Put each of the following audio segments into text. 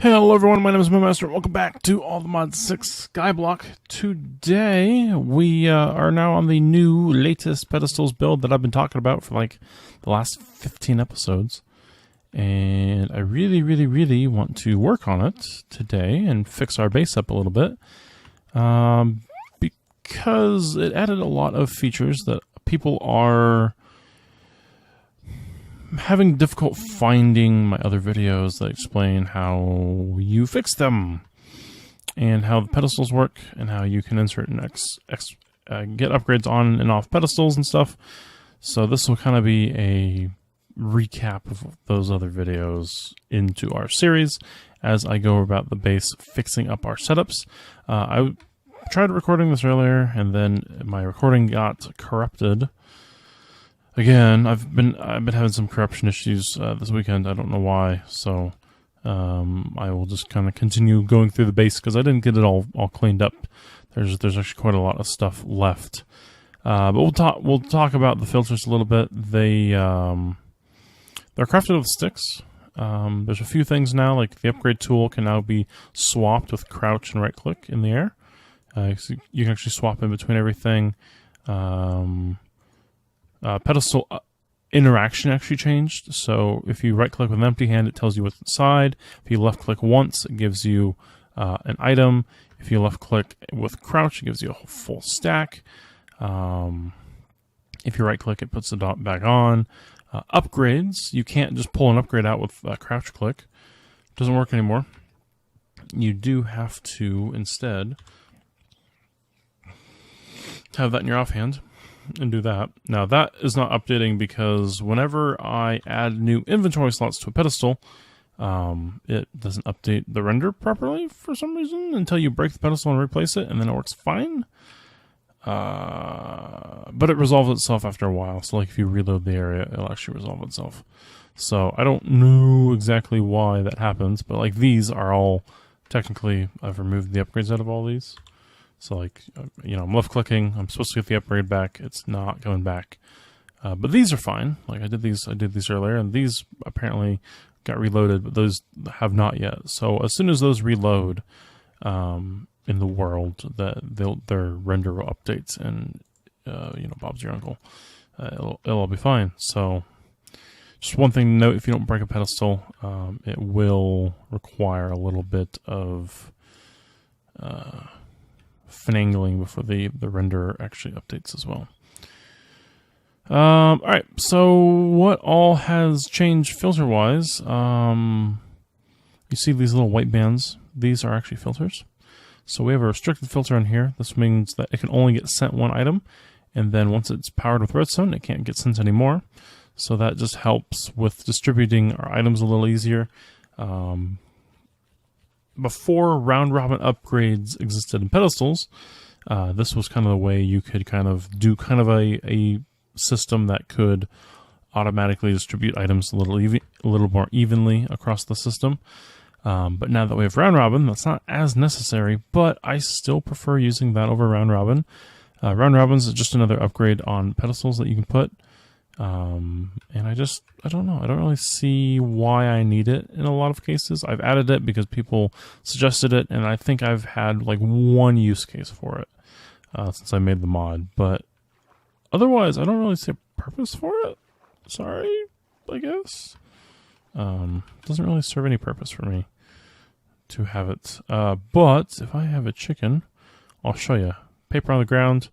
Hello everyone, my name is Mowmaster. Welcome back to All the Mods 6 Skyblock. Today, we are now on the new, latest Pedestals build that I've been talking about for like the last 15 episodes. And I really want to work on it today and fix our base up a little bit. Because it added a lot of features that people are having difficult finding my other videos that explain how you fix them and how the pedestals work and how you can insert and get upgrades on and off pedestals and stuff. So this will kind of be a recap of those other videos into our series as I go about the base fixing up our setups. I tried recording this earlier and then my recording got corrupted. Again, I've been having some corruption issues this weekend. I don't know why, so I will just kind of continue going through the base because I didn't get it all cleaned up. There's actually quite a lot of stuff left, but we'll talk about the filters a little bit. They're crafted with sticks. There's a few things now, like the upgrade tool can now be swapped with crouch and right click in the air. So you can actually swap in between everything. Pedestal interaction actually changed, so if you right click with an empty hand it tells you what's inside. If you left click once it gives you an item. If you left click with crouch it gives you a full stack. If you right click it puts the dot back on. Upgrades, you can't just pull an upgrade out with crouch click. It doesn't work anymore. You do have to instead have that in your offhand and do that. Now that is not updating because whenever I add new inventory slots to a pedestal, it doesn't update the render properly for some reason until you break the pedestal and replace it, and then it works fine. But it resolves itself after a while, so like if you reload the area, it'll actually resolve itself. So I don't know exactly why that happens, but like these are all technically, I've removed the upgrades out of all these. So like, you know, I'm left clicking, I'm supposed to get the upgrade back, it's not going back. But these are fine. Like I did these earlier, and these apparently got reloaded, but those have not yet. So as soon as those reload in the world, their render will update, and you know, Bob's your uncle. It'll all be fine. So just one thing to note: if you don't break a pedestal, it will require a little bit of finagling before the render actually updates as well. Alright, so what all has changed filter-wise? You see these little white bands? These are actually filters. So we have a restricted filter on here. This means that it can only get sent one item, and then once it's powered with redstone, it can't get sent anymore. So that just helps with distributing our items a little easier. Before round-robin upgrades existed in pedestals, this was kind of the way you could kind of do kind of a system that could automatically distribute items a little more evenly across the system. But now that we have round-robin, that's not as necessary, but I still prefer using that over round-robin. Round-robins is just another upgrade on pedestals that you can put. And I don't know. I don't really see why I need it in a lot of cases. I've added it because people suggested it, and I think I've had like one use case for it since I made the mod. But otherwise, I don't really see a purpose for it. Sorry, I guess. Doesn't really serve any purpose for me to have it. But if I have a chicken, I'll show you. Paper on the ground.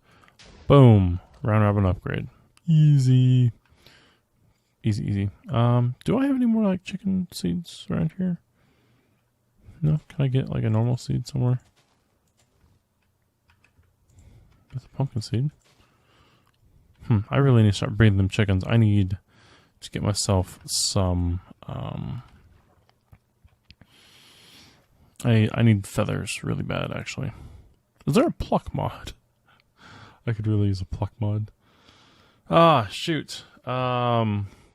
Boom. Round robin upgrade. Easy. Easy. Do I have any more like chicken seeds around here? No? Can I get like a normal seed somewhere? With a pumpkin seed? I really need to start breeding them chickens. I need to get myself some, I need feathers really bad, actually. Is there a pluck mod? I could really use a pluck mod. Ah, shoot.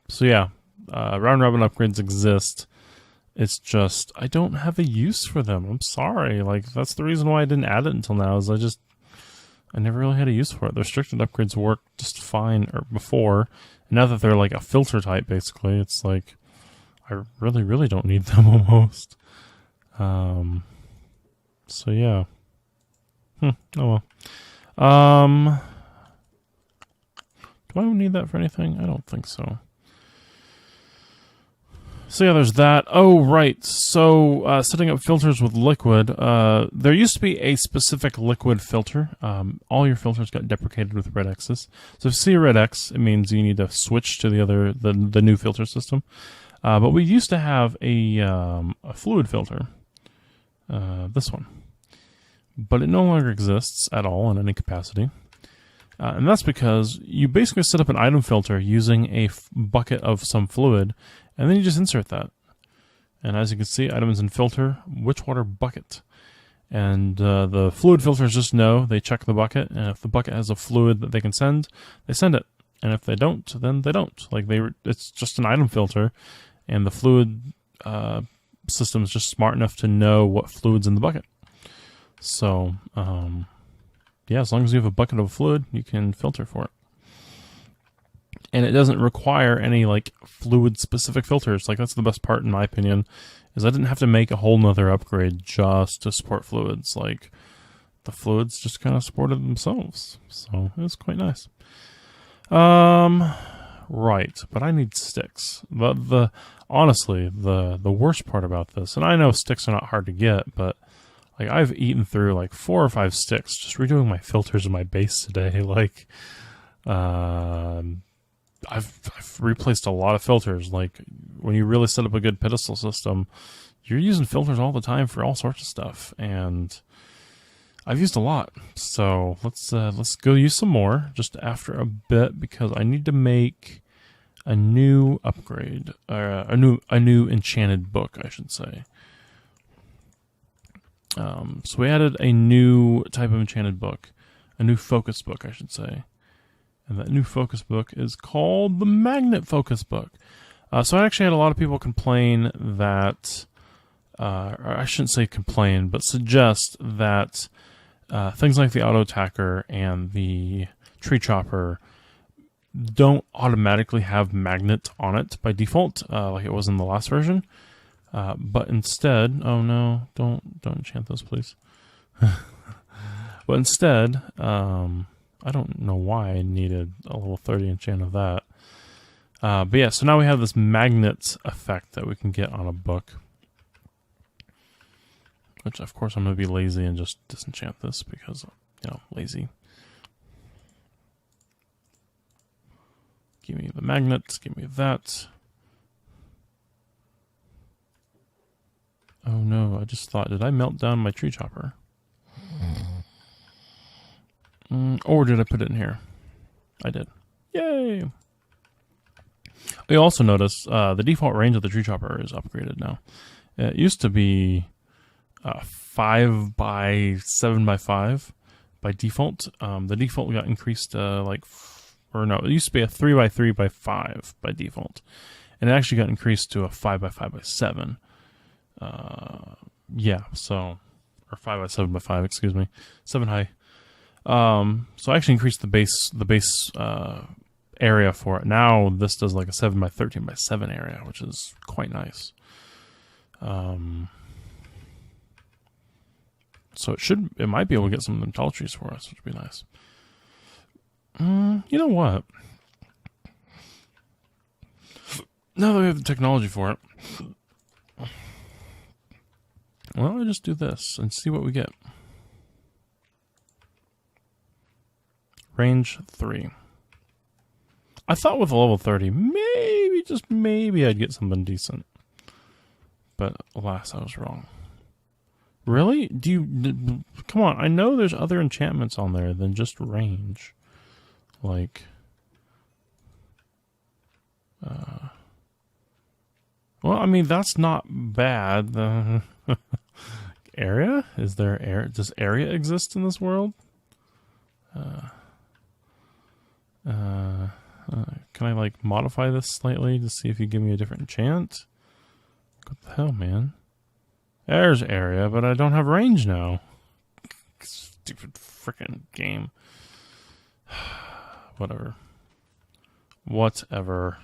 So yeah, round robin upgrades exist. It's just, I don't have a use for them. I'm sorry. Like, that's the reason why I didn't add it until now, is I never really had a use for it. The restricted upgrades worked just fine before. And now that they're like a filter type, basically, it's like, I really don't need them almost. So yeah. Oh well. Do I need that for anything? I don't think so. So yeah, there's that. Oh, right. So setting up filters with liquid. There used to be a specific liquid filter. All your filters got deprecated with red X's. So if you see a red X, it means you need to switch to the new filter system. But we used to have a fluid filter. This one. But it no longer exists at all in any capacity. And that's because you basically set up an item filter using a bucket of some fluid, and then you just insert that. And as you can see, items in filter, Witchwater bucket. And the fluid filters just know, they check the bucket, and if the bucket has a fluid that they can send, they send it. And if they don't, then they don't. Like it's just an item filter, and the fluid system is just smart enough to know what fluid's in the bucket. So, yeah, as long as you have a bucket of fluid, you can filter for it. And it doesn't require any, like, fluid-specific filters. Like, that's the best part, in my opinion, is I didn't have to make a whole nother upgrade just to support fluids. Like, the fluids just kind of supported themselves. So, it was quite nice. Right, but I need sticks. Honestly, the worst part about this, and I know sticks are not hard to get, but like I've eaten through like 4 or 5 sticks just redoing my filters in my base today. Like, I've replaced a lot of filters. Like, when you really set up a good pedestal system, you're using filters all the time for all sorts of stuff, and I've used a lot. So let's go use some more just after a bit, because I need to make a new upgrade, a new enchanted book, I should say. So we added a new type of enchanted book, a new focus book, I should say. And that new focus book is called the Magnet Focus Book. So I actually had a lot of people complain that, or I shouldn't say complain, but suggest that things like the auto attacker and the tree chopper don't automatically have magnet on it by default, like it was in the last version. But instead, oh no, don't enchant those, please. But instead, I don't know why I needed a level 30 enchant of that. But yeah, so now we have this magnet effect that we can get on a book. Which, of course, I'm going to be lazy and just disenchant this because, you know, lazy. Give me the magnets, give me that. Oh no, I just thought, did I melt down my tree chopper? Or did I put it in here? I did. Yay! You also notice the default range of the tree chopper is upgraded now. It used to be 5 by 7 by 5 by default. The default got increased it used to be a 3 by 3 by 5 by default. And it actually got increased to a 5 by 5 by 7. Yeah, so, or 5 by 7 by 5, excuse me, 7 high. So I actually increased the base area for it. Now this does like a 7 by 13 by 7 area, which is quite nice. So it might be able to get some of them tall trees for us, which would be nice. You know what? Now that we have the technology for it, why don't I just do this and see what we get? Range 3. I thought with a level 30, maybe, just maybe, I'd get something decent. But alas, I was wrong. Really? Come on, I know there's other enchantments on there than just range. Like, well, I mean, that's not bad. Area? Is there area? Does area exist in this world? Can I, like, modify this slightly to see if you give me a different enchant? What the hell, man? There's area, but I don't have range now. Stupid frickin' game. Whatever. Whatever.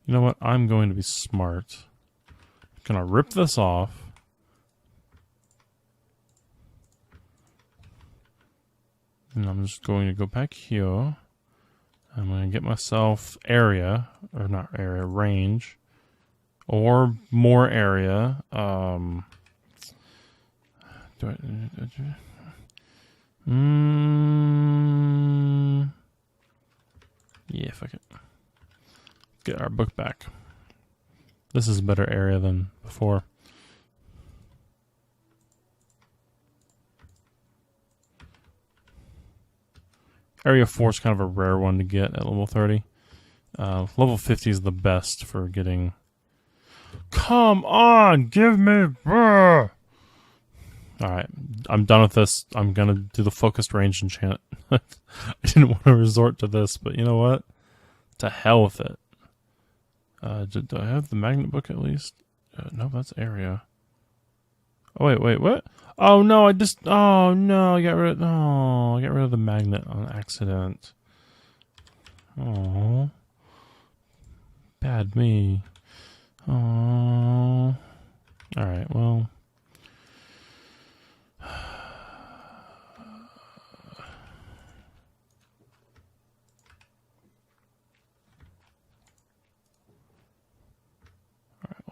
You know what? I'm going to be smart. Gonna rip this off. And I'm just going to go back here. I'm going to get myself area, or not area, range. Or more area. Yeah, fuck it. Get our book back. This is a better area than before. Area 4 is kind of a rare one to get at level 30. Level 50 is the best for getting... Come on! Give me... Alright, I'm done with this. I'm gonna do the focused range enchant. I didn't want to resort to this, but you know what? To hell with it. Do I have the magnet book at least? No, that's area. Oh, wait, what? Oh, no, oh, no, I got rid of the magnet on accident. Oh. Bad me. Oh. Alright, well.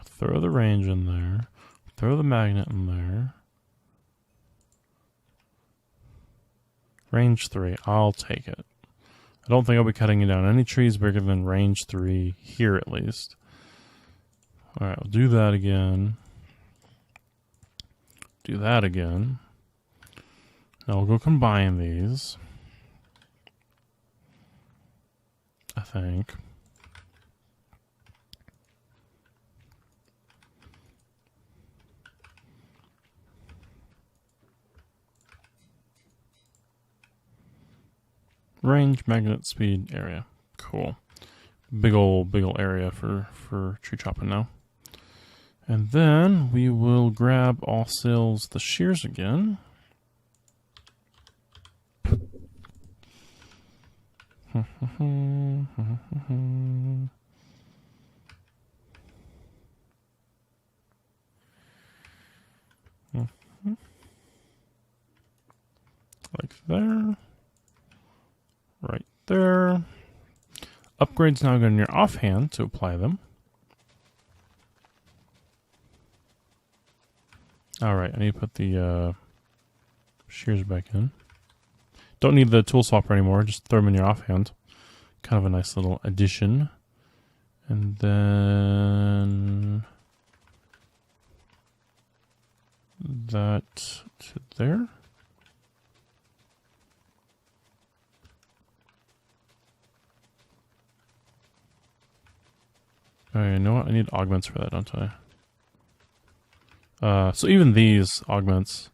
Throw the range in there. Throw the magnet in there. Range 3. I'll take it. I don't think I'll be cutting down any trees bigger than range 3 here at least. Alright, we'll do that again. Do that again. Now we'll go combine these. I think. Range, magnet, speed, area. Cool. Big ol' area for tree chopping now. And then we will grab all sales the shears again. Like there. Right there. Upgrades now go in your offhand to apply them. Alright, I need to put the shears back in. Don't need the tool swapper anymore, just throw them in your offhand. Kind of a nice little addition. And then that to there. Okay, you know what? I need augments for that, don't I? So even these augments,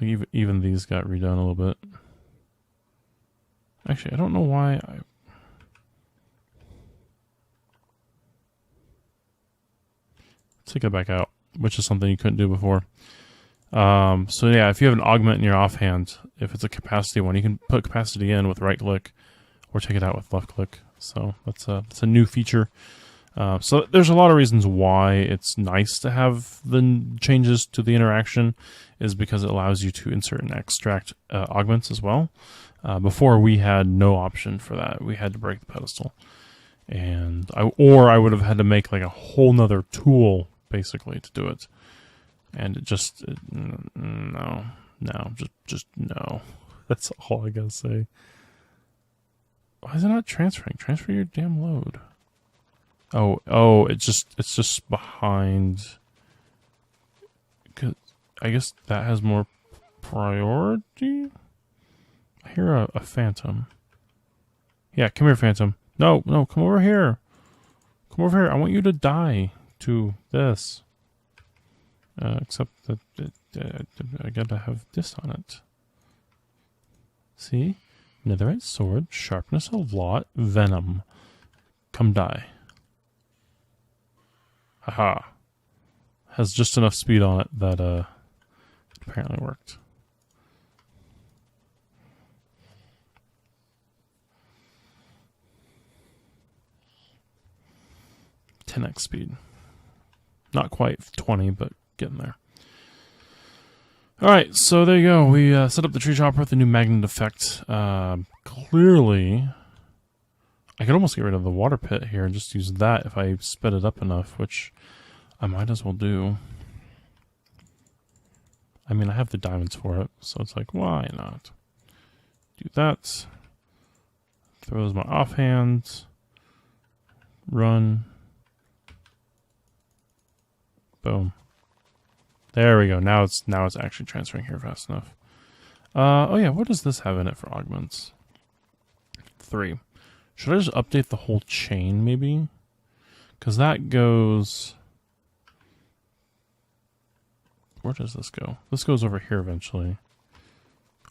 like even these got redone a little bit. Actually, I don't know why take it back out, which is something you couldn't do before. So yeah, if you have an augment in your offhand, if it's a capacity one, you can put capacity in with right click, or take it out with left click. So that's a new feature. So there's a lot of reasons why it's nice to have the changes to the interaction, is because it allows you to insert and extract augments as well. Before we had no option for that. We had to break the pedestal. And I would have had to make like a whole nother tool basically to do it. And it just, no, just no. That's all I gotta say. Why is it not transferring? Transfer your damn load. Oh, it's just behind. I guess that has more priority? I hear a phantom. Yeah, come here, phantom. No, come over here. Come over here. I want you to die to this. Except that I gotta have this on it. See? Netherite sword, sharpness a lot, venom. Come die. Haha. Has just enough speed on it that it apparently worked. 10x speed. Not quite 20, but getting there. Alright, so there you go. We set up the tree chopper with the new magnet effect. Clearly, I could almost get rid of the water pit here and just use that if I sped it up enough, which I might as well do. I mean, I have the diamonds for it, so it's like, why not? Do that. Throws my offhand. Run. Boom. There we go. Now it's actually transferring here fast enough. Oh yeah, what does this have in it for augments? 3. Should I just update the whole chain maybe? Because that goes... Where does this go? This goes over here eventually.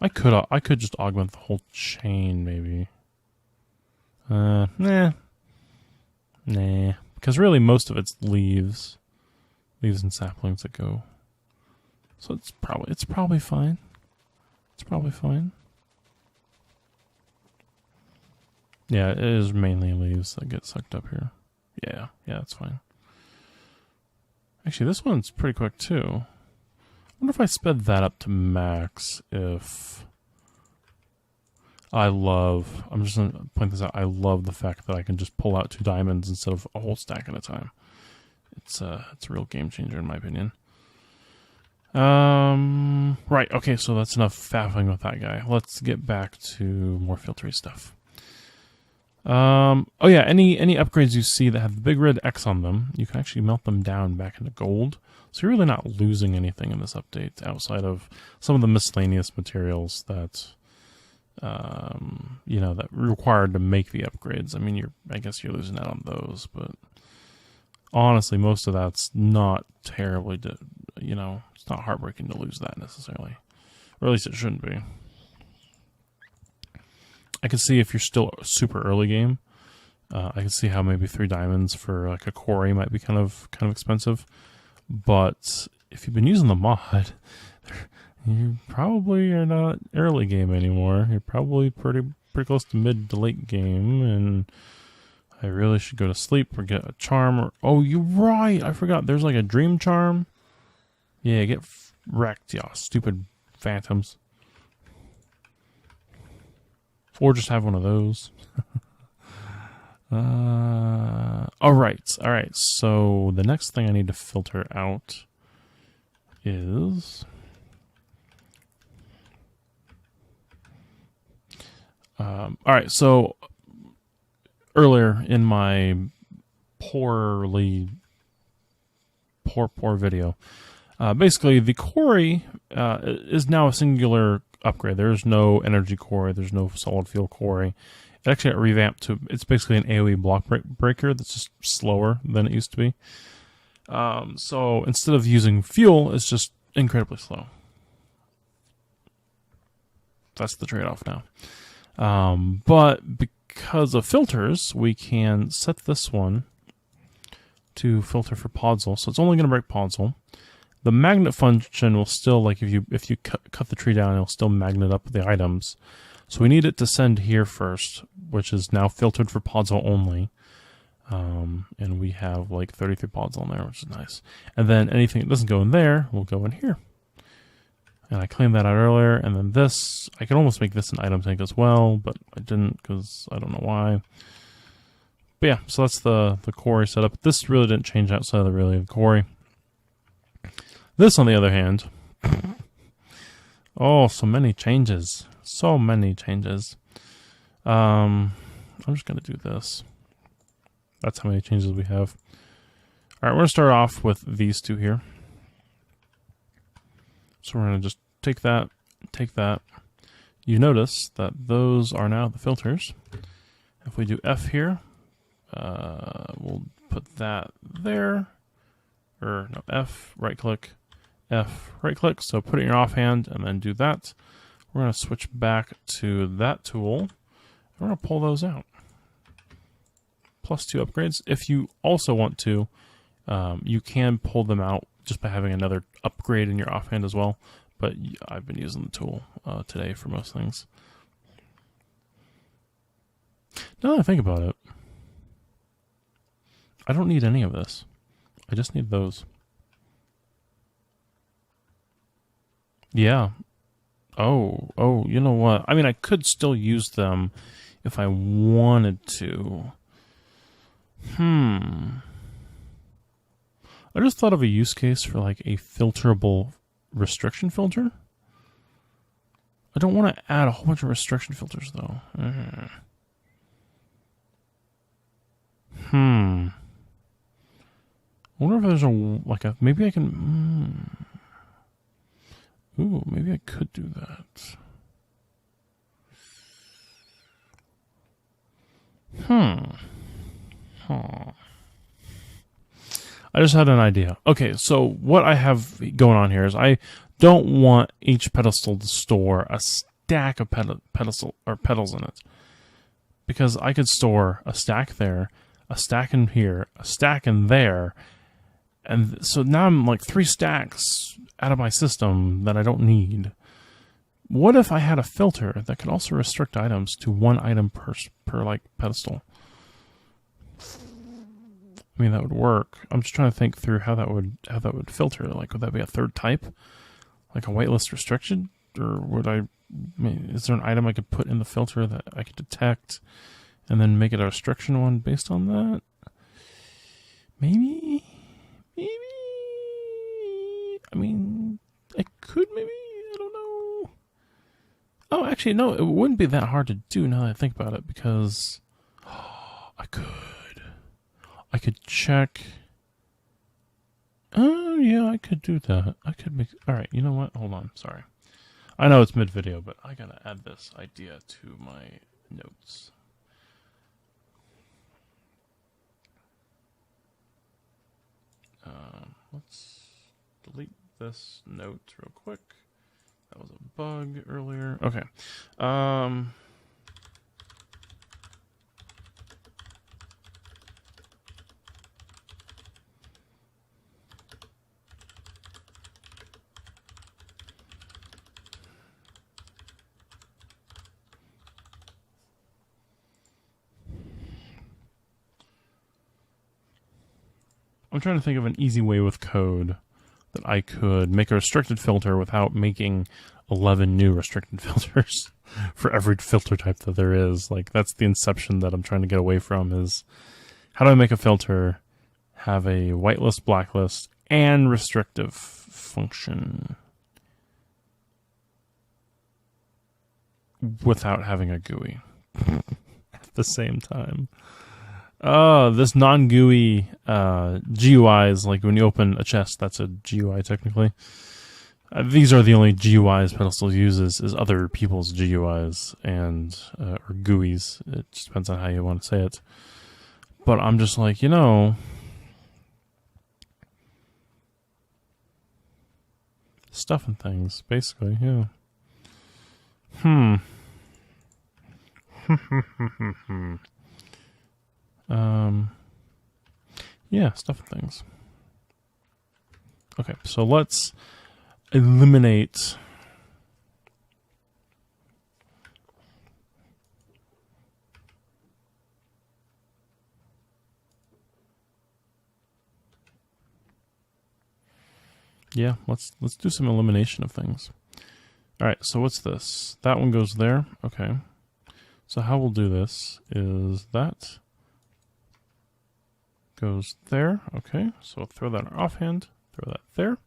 I could just augment the whole chain maybe. Nah. Because really most of it's leaves and saplings that go. So it's probably fine. It's probably fine. Yeah, it is mainly leaves that get sucked up here. Yeah, it's fine. Actually, this one's pretty quick too. I wonder if I sped that up to max if... I'm just going to point this out, I love the fact that I can just pull out 2 diamonds instead of a whole stack at a time. It's a real game changer in my opinion. Right, okay, so that's enough faffing with that guy. Let's get back to more filtery stuff. Oh yeah, any upgrades you see that have the big red X on them, you can actually melt them down back into gold. So you're really not losing anything in this update outside of some of the miscellaneous materials that, you know, that required to make the upgrades. I mean, I guess you're losing out on those, but honestly, most of that's not terribly, you know, it's not heartbreaking to lose that necessarily. Or at least it shouldn't be. I can see if you're still super early game, I can see how maybe 3 diamonds for like a quarry might be kind of expensive. But if you've been using the mod, you probably are not early game anymore. You're probably pretty close to mid to late game, and I really should go to sleep or get a charm. Or oh, you're right, I forgot. There's like a dream charm. Yeah, get wrecked, y'all stupid phantoms. Or just have one of those. All right. So the next thing I need to filter out is all right. So earlier in my poor video, basically the quarry is now a singular upgrade. There's no energy quarry. There's no solid fuel quarry. It actually got revamped to, it's basically an AoE block breaker that's just slower than it used to be. So instead of using fuel, it's just incredibly slow. That's the trade-off now. But because of filters, we can set this one to filter for podzol. So it's only going to break podzol. The magnet function will still, like if you cut the tree down, it'll still magnet up the items. So we need it to send here first, which is now filtered for podzol only. And we have like 33 podzol in there, which is nice. And then anything that doesn't go in there will go in here. And I claimed that out earlier. And then this, I could almost make this an item tank as well, but I didn't because I don't know why. But yeah, so that's the quarry setup. This really didn't change outside of the quarry. This, on the other hand, oh, so many changes. So many changes. I'm just going to do this. That's how many changes we have. All right, we're going to start off with these 2 here. So we're going to just take that, take that. You notice that those are now the filters. If we do F here, we'll put that there. Or no, F, right click, F, right click. So put it in your offhand and then do that. We're going to switch back to that tool. And we're going to pull those out. +2 upgrades. If you also want to, you can pull them out just by having another upgrade in your offhand as well. But I've been using the tool today for most things. Now that I think about it, I don't need any of this. I just need those. Yeah. Oh, you know what? I mean, I could still use them if I wanted to. I just thought of a use case for like a filterable restriction filter. I don't want to add a whole bunch of restriction filters though. I wonder if there's maybe I can. Ooh, maybe I could do that. I just had an idea. Okay, so what I have going on here is I don't want each pedestal to store a stack of pedals in it. Because I could store a stack there, a stack in here, a stack in there, and so now I'm like 3 stacks out of my system that I don't need. What if I had a filter that could also restrict items to 1 item per like pedestal? I mean, that would work. I'm just trying to think through how that would filter. Like, would that be a third type, like a whitelist restriction, or would I? Is there an item I could put in the filter that I could detect, and then make it a restriction one based on that? Maybe. I mean, I could maybe. I don't know. Oh, actually, no. It wouldn't be that hard to do now that I think about it, because I could check. Oh, yeah, I could do that. I could make... Alright, you know what? Hold on, sorry. I know it's mid-video, but I gotta add this idea to my notes. Let's delete this note real quick. That was a bug earlier. Okay. I'm trying to think of an easy way with code that I could make a restricted filter without making 11 new restricted filters for every filter type that there is. Like, that's the inception that I'm trying to get away from, is how do I make a filter have a whitelist, blacklist, and restrictive function without having a GUI at the same time. Oh, this non-GUI GUIs, like when you open a chest, that's a GUI technically. These are the only GUIs Pedestals uses, is other people's GUIs and or GUIs. It just depends on how you want to say it. But I'm just like, you know, stuff and things, basically, yeah. Yeah, stuff and things. Okay, so let's eliminate let's do some elimination of things. All right, so what's this? That one goes there. Okay. So how we'll do this is that goes there. Okay, so throw that in our offhand, throw that there.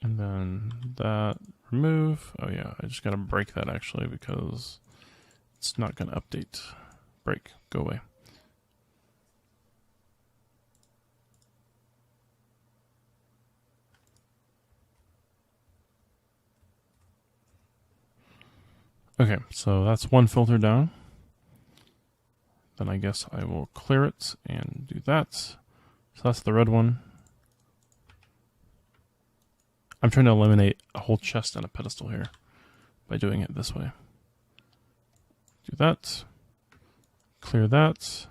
And then that remove. Oh yeah, I just gotta break that actually because it's not gonna update. Break, go away. Okay, so that's one filter down. Then I guess I will clear it and do that. So that's the red one. I'm trying to eliminate a whole chest and a pedestal here by doing it this way. Do that. Clear that.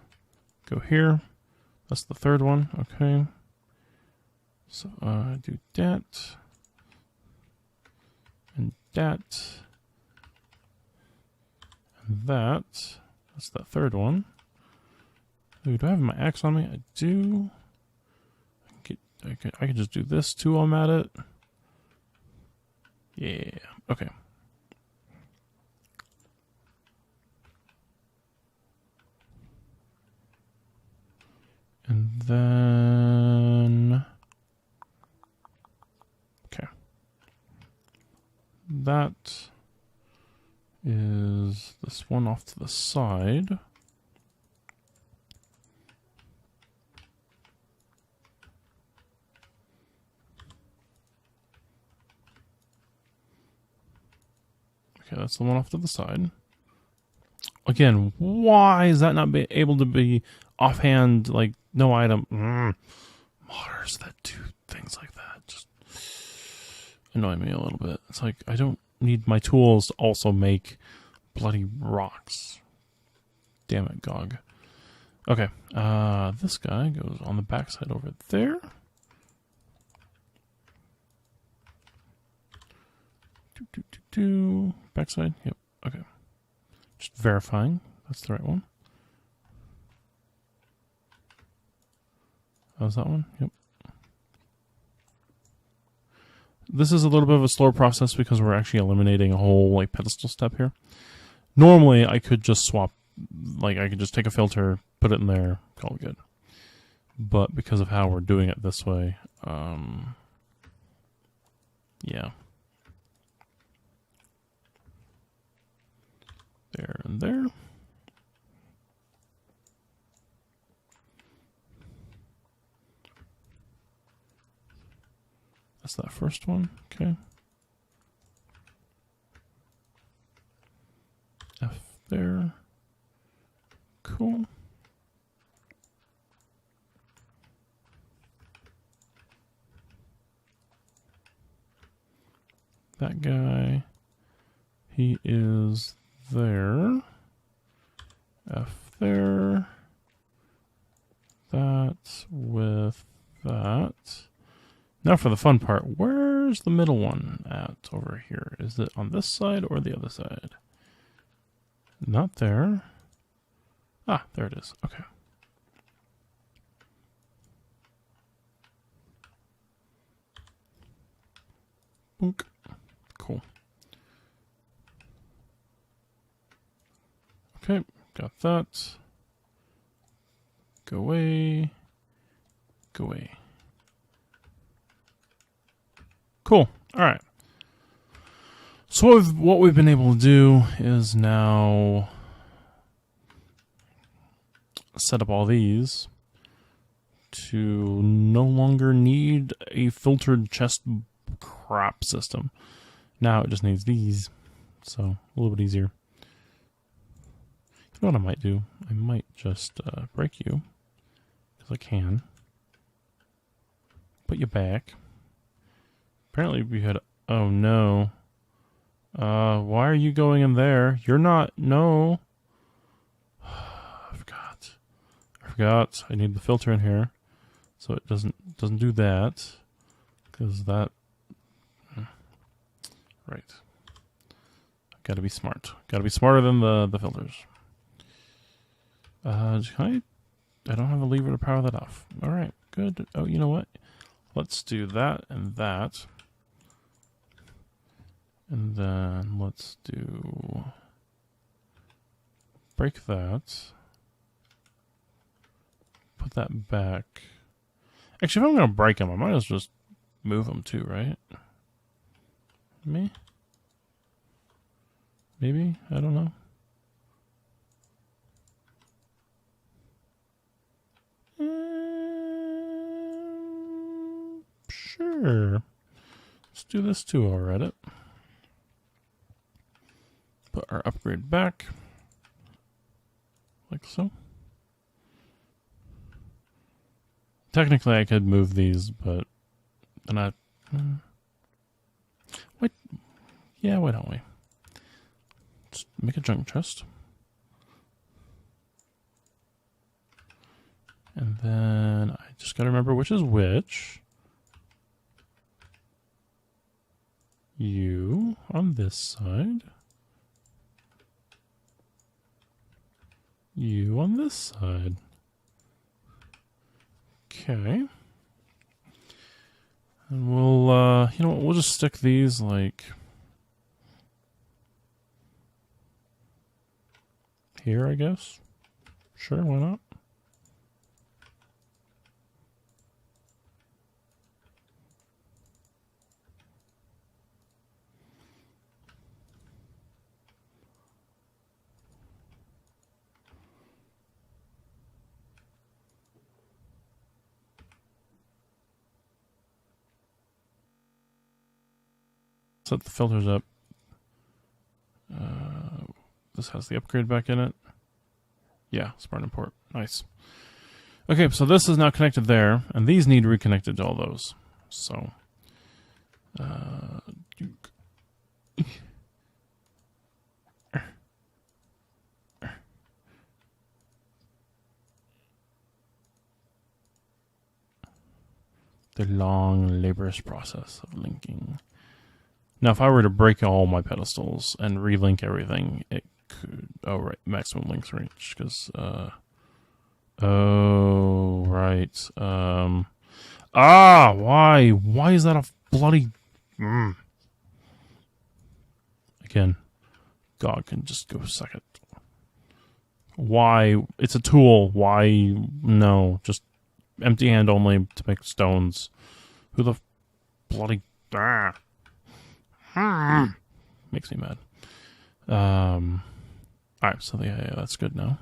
Go here. That's the third one. Okay. So do that. And that. And that. That's the third one. Ooh, do I have my axe on me? I do. I can just do this too while I'm at it. Yeah. Okay. And then... Okay. That is this one off to the side. Okay, that's the one off to the side. Again, why is that not able to be offhand, like, no item? Modders that do things like that just annoy me a little bit. It's like, I don't need my tools to also make bloody rocks. Damn it, GOG. Okay, this guy goes on the backside over there. Backside, yep, okay. Just verifying that's the right one. How's that one? Yep. This is a little bit of a slower process because we're actually eliminating a whole like pedestal step here. Normally I could just swap, like I could just take a filter, put it in there, call it good. But because of how we're doing it this way, yeah. There and there. That's that first one, okay. F there. Cool. That guy, he is there. F there. That with that. Now for the fun part, where's the middle one at over here? Is it on this side or the other side? Not there. Ah, there it is. Okay. Boink. Cool. Okay, got that. Go away. Go away. Cool. All right. So what we've been able to do is now set up all these to no longer need a filtered chest crap system. Now it just needs these. So a little bit easier. You know what I might do? I might just break you, because I can. Put you back. Apparently we had... Oh no. Why are you going in there? You're not... No. I forgot. I need the filter in here. So it doesn't do that. Because that... Right. Gotta be smart. Gotta be smarter than the filters. I don't have a lever to power that off. Alright, good. Oh, you know what? Let's do that and that. And then let's do... Break that. Put that back. Actually, if I'm going to break them, I might as well just move them too, right? Me? Maybe? I don't know. Sure. Let's do this too, I'll read it. Put our upgrade back. Like so. Technically I could move these, but then I... Wait. Yeah, why don't we? Just make a junk chest. And then I just gotta remember which is which. You on this side. You on this side. Okay. And we'll, you know what, we'll just stick these, like, here, I guess. Sure, why not? Set the filters up. This has the upgrade back in it. Yeah, smart import. Nice. Okay, so this is now connected there, and these need reconnected to all those. So, the long, laborious process of linking. Now, if I were to break all my pedestals and relink everything, it could... Oh, right. Maximum links reach, because... Oh, right. Why? Why is that a bloody... Again, God can just go suck it. Why? It's a tool. Why? No. Just empty hand only to make stones. Who the bloody... Makes me mad. Alright, so yeah, that's good now.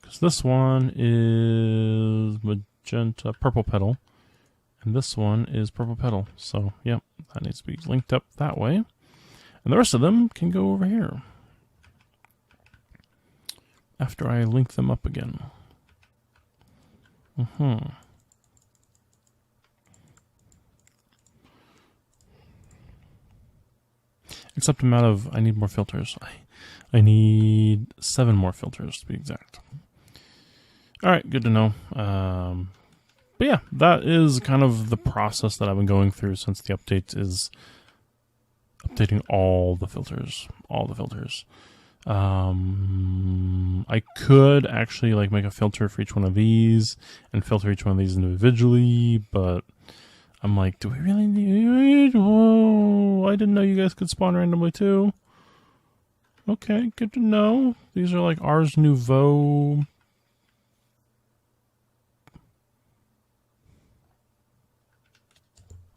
Because this one is magenta, purple petal. And this one is purple petal. So, yep, that needs to be linked up that way. And the rest of them can go over here. After I link them up again. Except I'm out of... I need more filters. I need 7 more filters to be exact. Alright, good to know. But yeah, that is kind of the process that I've been going through since the update is updating all the filters. All the filters. I could actually like make a filter for each one of these and filter each one of these individually, but I'm like, do we really need... Whoa, I didn't know you guys could spawn randomly too. Okay, good to know. These are like Ars Nouveau.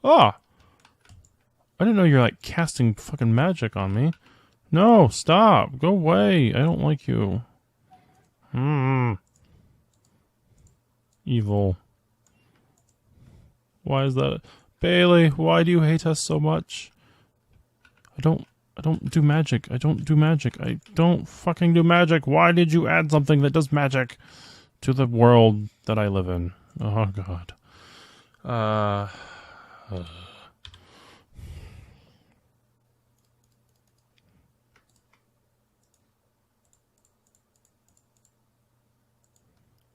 Ah! I didn't know you're like casting fucking magic on me. No, stop. Go away. I don't like you. Evil. Why is that? Bailey, why do you hate us so much? I don't do magic. I don't do magic. I don't fucking do magic. Why did you add something that does magic to the world that I live in? Oh, God.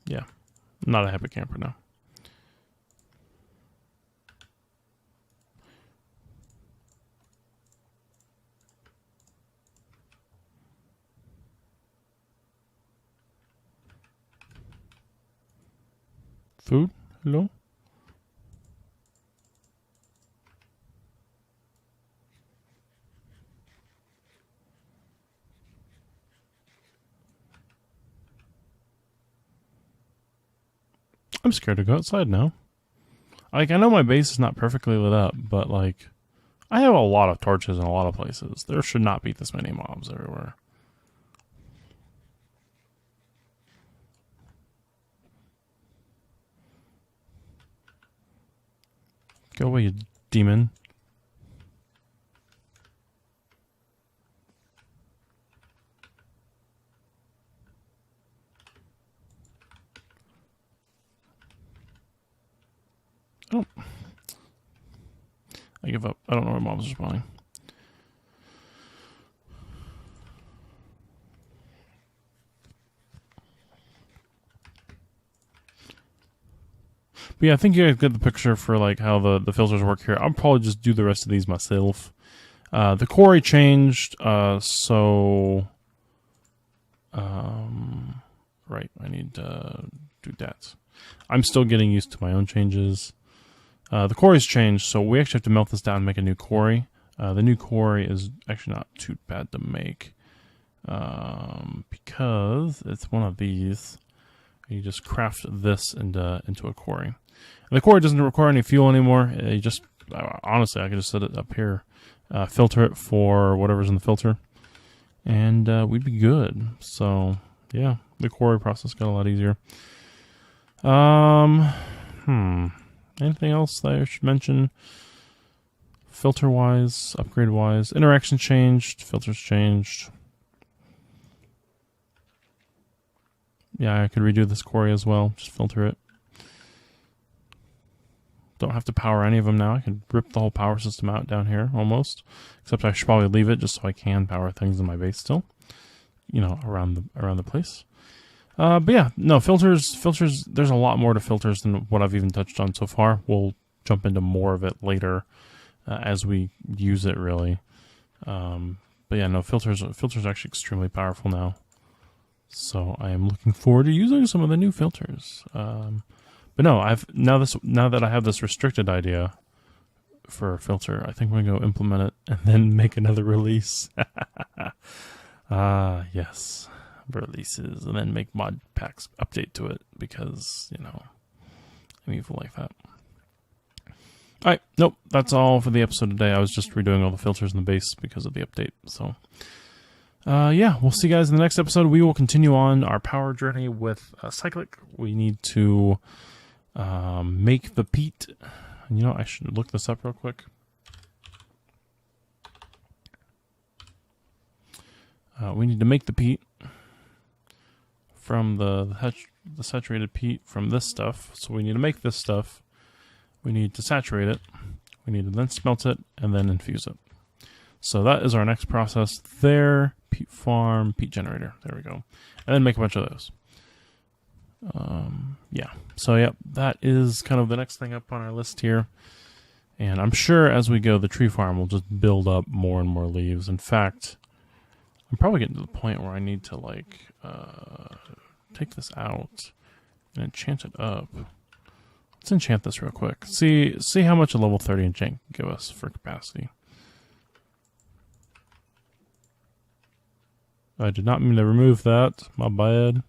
Yeah, not a happy camper now. Food? Hello? I'm scared to go outside now. Like, I know my base is not perfectly lit up, but, like, I have a lot of torches in a lot of places. There should not be this many mobs everywhere. Go away, you demon. Oh. I give up. I don't know where mobs are spawning. But yeah, I think you guys get the picture for like how the filters work here. I'll probably just do the rest of these myself. The quarry changed, so right. I need to do that. I'm still getting used to my own changes. The quarry's changed, so we actually have to melt this down and make a new quarry. The new quarry is actually not too bad to make because it's one of these. You just craft this into a quarry. And the quarry doesn't require any fuel anymore. You just, honestly, I could just set it up here, filter it for whatever's in the filter, and we'd be good. So, yeah, the quarry process got a lot easier. Anything else that I should mention? Filter-wise, upgrade-wise, interaction changed, filters changed. Yeah, I could redo this quarry as well. Just filter it. Don't have to power any of them now. I can rip the whole power system out down here, almost. Except I should probably leave it just so I can power things in my base still. You know, around the place. But yeah, no, filters, there's a lot more to filters than what I've even touched on so far. We'll jump into more of it later as we use it, really. But yeah, no, filters are actually extremely powerful now. So I am looking forward to using some of the new filters. But no, now that I have this restricted idea for a filter, I think we're gonna go implement it and then make another release. Yes, releases and then make mod packs update to it because you know I'm evil like that. All right, nope, that's all for the episode today. I was just redoing all the filters in the base because of the update. So. Yeah, we'll see you guys in the next episode. We will continue on our power journey with Cyclic. We need to make the peat. You know, I should look this up real quick. We need to make the peat from the saturated peat from this stuff. So we need to make this stuff. We need to saturate it. We need to then smelt it and then infuse it. So that is our next process there. Peat farm, peat generator. There we go. And then make a bunch of those. Yeah. So, yeah, that is kind of the next thing up on our list here. And I'm sure as we go, the tree farm will just build up more and more leaves. In fact, I'm probably getting to the point where I need to, like, take this out and enchant it up. Let's enchant this real quick. See how much a level 30 enchant can give us for capacity. I did not mean to remove that. My bad.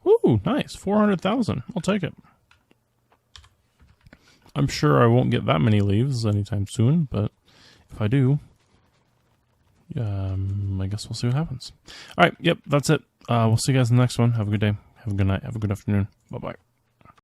Ooh, nice. 400,000. I'll take it. I'm sure I won't get that many leaves anytime soon, but if I do, I guess we'll see what happens. All right, yep, that's it. We'll see you guys in the next one. Have a good day. Have a good night. Have a good afternoon. Bye-bye.